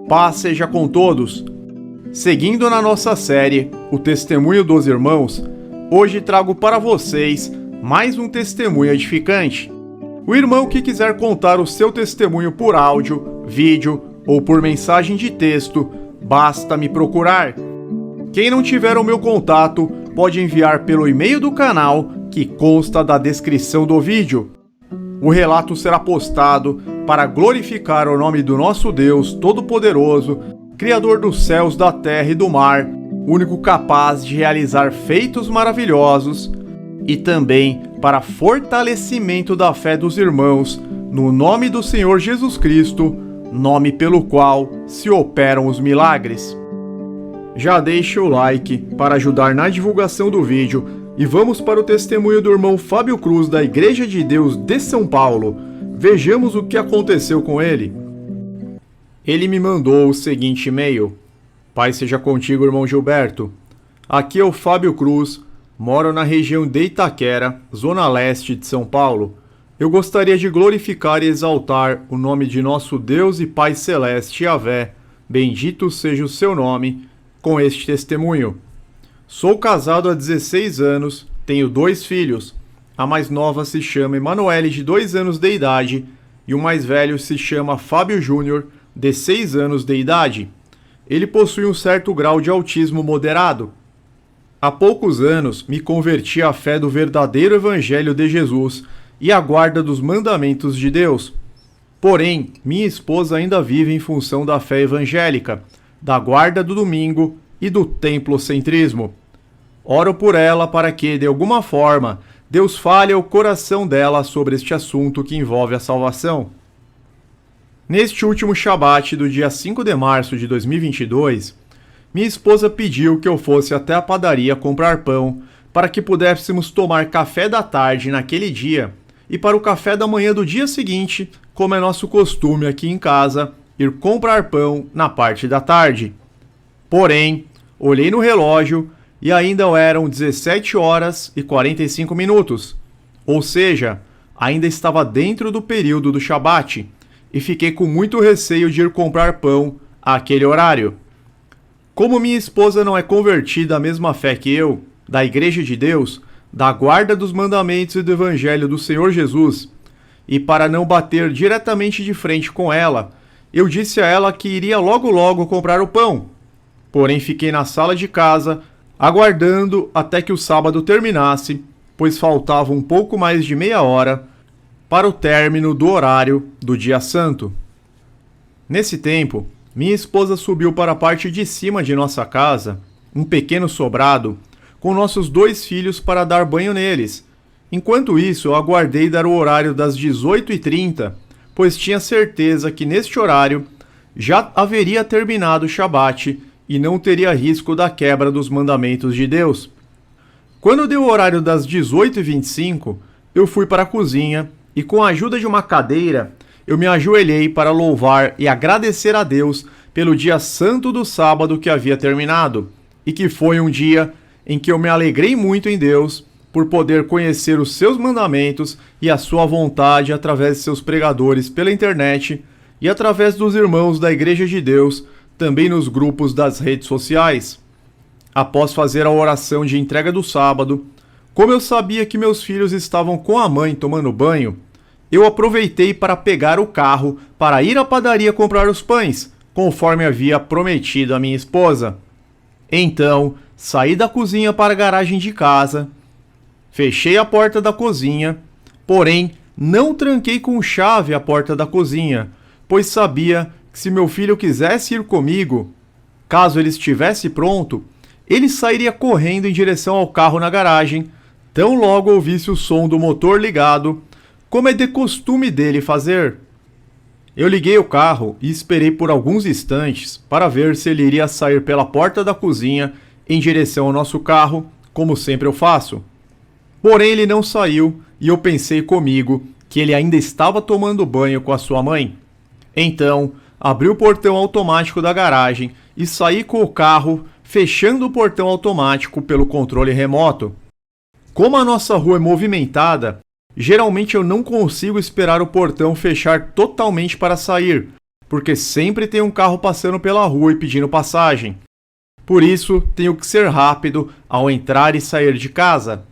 Paz seja com todos. Seguindo na nossa série, O Testemunho dos Irmãos, hoje trago para vocês mais um testemunho edificante. O irmão que quiser contar o seu testemunho por áudio, vídeo ou por mensagem de texto, basta me procurar. Quem não tiver o meu contato, pode enviar pelo e-mail do canal que consta da descrição do vídeo. O relato será postado para glorificar o nome do nosso Deus Todo-Poderoso, Criador dos céus, da terra e do mar, único capaz de realizar feitos maravilhosos, e também para fortalecimento da fé dos irmãos, no nome do Senhor Jesus Cristo, nome pelo qual se operam os milagres. Já deixe o like para ajudar na divulgação do vídeo e vamos para o testemunho do irmão Fábio Cruz da Igreja de Deus de São Paulo. Vejamos o que aconteceu com ele. Ele me mandou o seguinte e-mail: Paz seja contigo, irmão Gilberto. Aqui é o Fábio Cruz, moro na região de Itaquera, zona leste de São Paulo. Eu gostaria de glorificar e exaltar o nome de nosso Deus e Pai Celeste, Yahvé, bendito seja o seu nome, com este testemunho. Sou casado há 16 anos, tenho 2 filhos. A mais nova se chama Emanuele, de 2 anos de idade, e o mais velho se chama Fábio Júnior, de 6 anos de idade. Ele possui um certo grau de autismo moderado. Há poucos anos me converti à fé do verdadeiro Evangelho de Jesus e à guarda dos mandamentos de Deus. Porém, minha esposa ainda vive em função da fé evangélica, da guarda do domingo e do templocentrismo. Oro por ela para que, de alguma forma, Deus fale ao coração dela sobre este assunto que envolve a salvação. Neste último Shabat do dia 5 de março de 2022, minha esposa pediu que eu fosse até a padaria comprar pão para que pudéssemos tomar café da tarde naquele dia e para o café da manhã do dia seguinte, como é nosso costume aqui em casa, ir comprar pão na parte da tarde. Porém, olhei no relógio e ainda eram 17 horas e 45 minutos, ou seja, ainda estava dentro do período do Shabat, e fiquei com muito receio de ir comprar pão àquele horário. Como minha esposa não é convertida à mesma fé que eu, da Igreja de Deus, da guarda dos mandamentos e do Evangelho do Senhor Jesus, e para não bater diretamente de frente com ela, eu disse a ela que iria logo logo comprar o pão. Porém, fiquei na sala de casa, aguardando até que o sábado terminasse, pois faltava um pouco mais de meia hora para o término do horário do dia santo. Nesse tempo, minha esposa subiu para a parte de cima de nossa casa, um pequeno sobrado, com nossos 2 filhos para dar banho neles. Enquanto isso, eu aguardei dar o horário das 18h30, pois tinha certeza que neste horário já haveria terminado o Shabat e não teria risco da quebra dos mandamentos de Deus. Quando deu o horário das 18h25, eu fui para a cozinha e, com a ajuda de uma cadeira, eu me ajoelhei para louvar e agradecer a Deus pelo dia santo do sábado que havia terminado, e que foi um dia em que eu me alegrei muito em Deus por poder conhecer os seus mandamentos e a sua vontade através de seus pregadores pela internet e através dos irmãos da Igreja de Deus, também nos grupos das redes sociais. Após fazer a oração de entrega do sábado, como eu sabia que meus filhos estavam com a mãe tomando banho, eu aproveitei para pegar o carro para ir à padaria comprar os pães, conforme havia prometido à minha esposa. Então, saí da cozinha para a garagem de casa, fechei a porta da cozinha, porém não tranquei com chave a porta da cozinha, pois sabia que se meu filho quisesse ir comigo, caso ele estivesse pronto, ele sairia correndo em direção ao carro na garagem, tão logo ouvisse o som do motor ligado, como é de costume dele fazer. Eu liguei o carro e esperei por alguns instantes para ver se ele iria sair pela porta da cozinha em direção ao nosso carro, como sempre eu faço. Porém, ele não saiu e eu pensei comigo que ele ainda estava tomando banho com a sua mãe. Então, abri o portão automático da garagem e saí com o carro fechando o portão automático pelo controle remoto. Como a nossa rua é movimentada, geralmente eu não consigo esperar o portão fechar totalmente para sair, porque sempre tem um carro passando pela rua e pedindo passagem. Por isso, tenho que ser rápido ao entrar e sair de casa.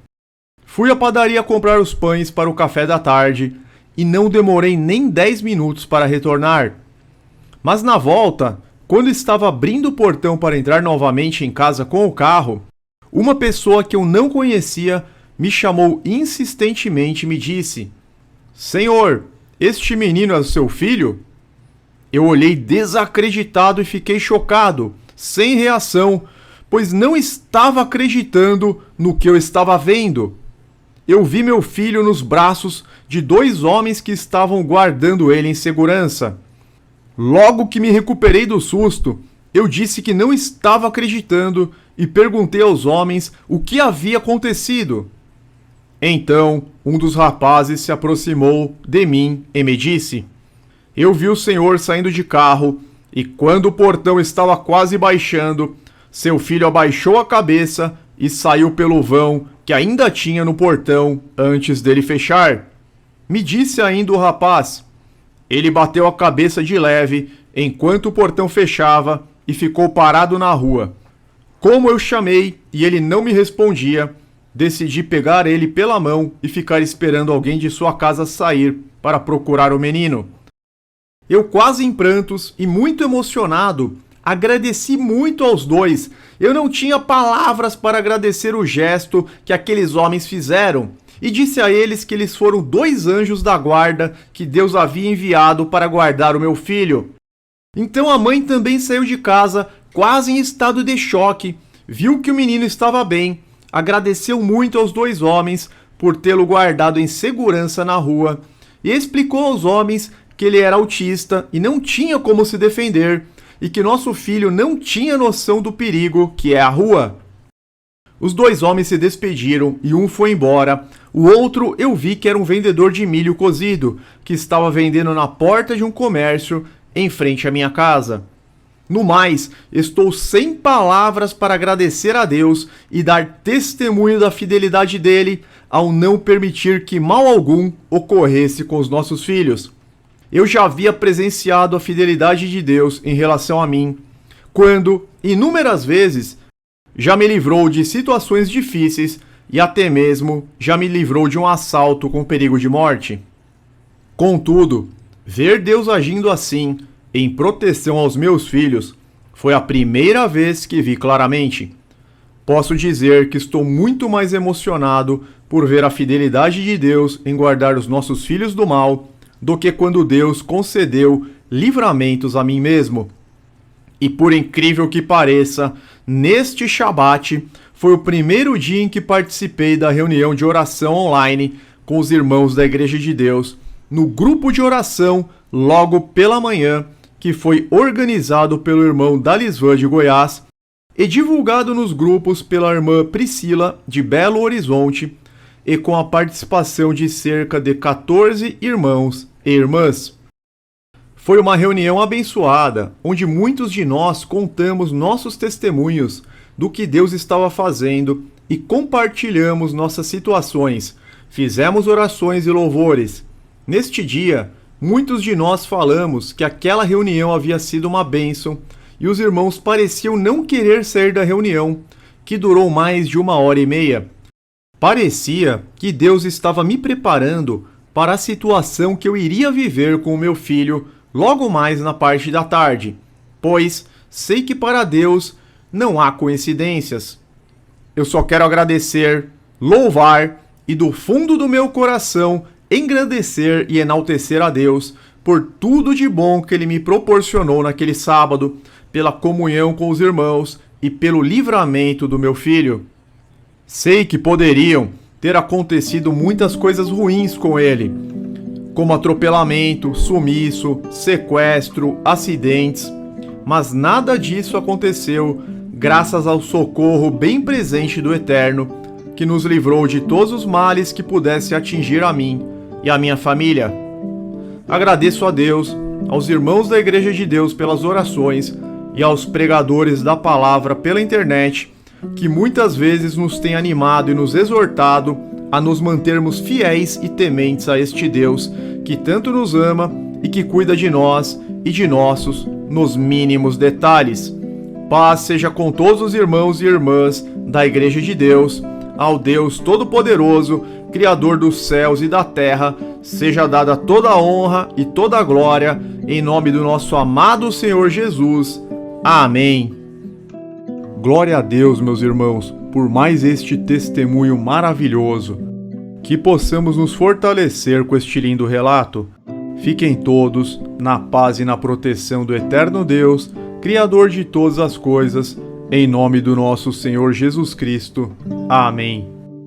Fui à padaria comprar os pães para o café da tarde e não demorei nem 10 minutos para retornar. Mas na volta, quando estava abrindo o portão para entrar novamente em casa com o carro, uma pessoa que eu não conhecia me chamou insistentemente e me disse: "Senhor, este menino é o seu filho?" Eu olhei desacreditado e fiquei chocado, sem reação, pois não estava acreditando no que eu estava vendo. Eu vi meu filho nos braços de 2 homens que estavam guardando ele em segurança. Logo que me recuperei do susto, eu disse que não estava acreditando e perguntei aos homens o que havia acontecido. Então, um dos rapazes se aproximou de mim e me disse: "Eu vi o senhor saindo de carro e quando o portão estava quase baixando, seu filho abaixou a cabeça e saiu pelo vão que ainda tinha no portão antes dele fechar." Me disse ainda o rapaz: "Ele bateu a cabeça de leve enquanto o portão fechava e ficou parado na rua. Como eu chamei e ele não me respondia, decidi pegar ele pela mão e ficar esperando alguém de sua casa sair para procurar o menino." Eu, quase em prantos e muito emocionado, agradeci muito aos dois. Eu não tinha palavras para agradecer o gesto que aqueles homens fizeram e disse a eles que eles foram 2 anjos da guarda que Deus havia enviado para guardar o meu filho. Então a mãe também saiu de casa, quase em estado de choque, viu que o menino estava bem, agradeceu muito aos 2 homens por tê-lo guardado em segurança na rua e explicou aos homens que ele era autista e não tinha como se defender e que nosso filho não tinha noção do perigo que é a rua. Os 2 homens se despediram e um foi embora. O outro eu vi que era um vendedor de milho cozido, que estava vendendo na porta de um comércio em frente à minha casa. No mais, estou sem palavras para agradecer a Deus e dar testemunho da fidelidade dele ao não permitir que mal algum ocorresse com os nossos filhos. Eu já havia presenciado a fidelidade de Deus em relação a mim, quando, inúmeras vezes, já me livrou de situações difíceis e até mesmo já me livrou de um assalto com perigo de morte. Contudo, ver Deus agindo assim, em proteção aos meus filhos, foi a primeira vez que vi claramente. Posso dizer que estou muito mais emocionado por ver a fidelidade de Deus em guardar os nossos filhos do mal do que quando Deus concedeu livramentos a mim mesmo. E por incrível que pareça, neste Shabat foi o primeiro dia em que participei da reunião de oração online com os irmãos da Igreja de Deus, no grupo de oração logo pela manhã, que foi organizado pelo irmão Dalisvan de Goiás e divulgado nos grupos pela irmã Priscila de Belo Horizonte e com a participação de cerca de 14 irmãos e irmãs. Foi uma reunião abençoada, onde muitos de nós contamos nossos testemunhos do que Deus estava fazendo e compartilhamos nossas situações, fizemos orações e louvores. Neste dia, muitos de nós falamos que aquela reunião havia sido uma bênção e os irmãos pareciam não querer sair da reunião, que durou mais de 1h30. Parecia que Deus estava me preparando para a situação que eu iria viver com o meu filho logo mais na parte da tarde, pois sei que para Deus não há coincidências. Eu só quero agradecer, louvar e do fundo do meu coração engrandecer e enaltecer a Deus por tudo de bom que Ele me proporcionou naquele sábado, pela comunhão com os irmãos e pelo livramento do meu filho. Sei que poderiam ter acontecido muitas coisas ruins com ele, como atropelamento, sumiço, sequestro, acidentes, mas nada disso aconteceu graças ao socorro bem presente do Eterno, que nos livrou de todos os males que pudesse atingir a mim e a minha família. Agradeço a Deus, aos irmãos da Igreja de Deus pelas orações e aos pregadores da palavra pela internet, que muitas vezes nos têm animado e nos exortado a nos mantermos fiéis e tementes a este Deus que tanto nos ama e que cuida de nós e de nossos nos mínimos detalhes. Paz seja com todos os irmãos e irmãs da Igreja de Deus. Ao Deus Todo-Poderoso, Criador dos céus e da terra, seja dada toda a honra e toda a glória, em nome do nosso amado Senhor Jesus. Amém. Glória a Deus, meus irmãos, por mais este testemunho maravilhoso. Que possamos nos fortalecer com este lindo relato. Fiquem todos na paz e na proteção do eterno Deus, Criador de todas as coisas, em nome do nosso Senhor Jesus Cristo. Amém.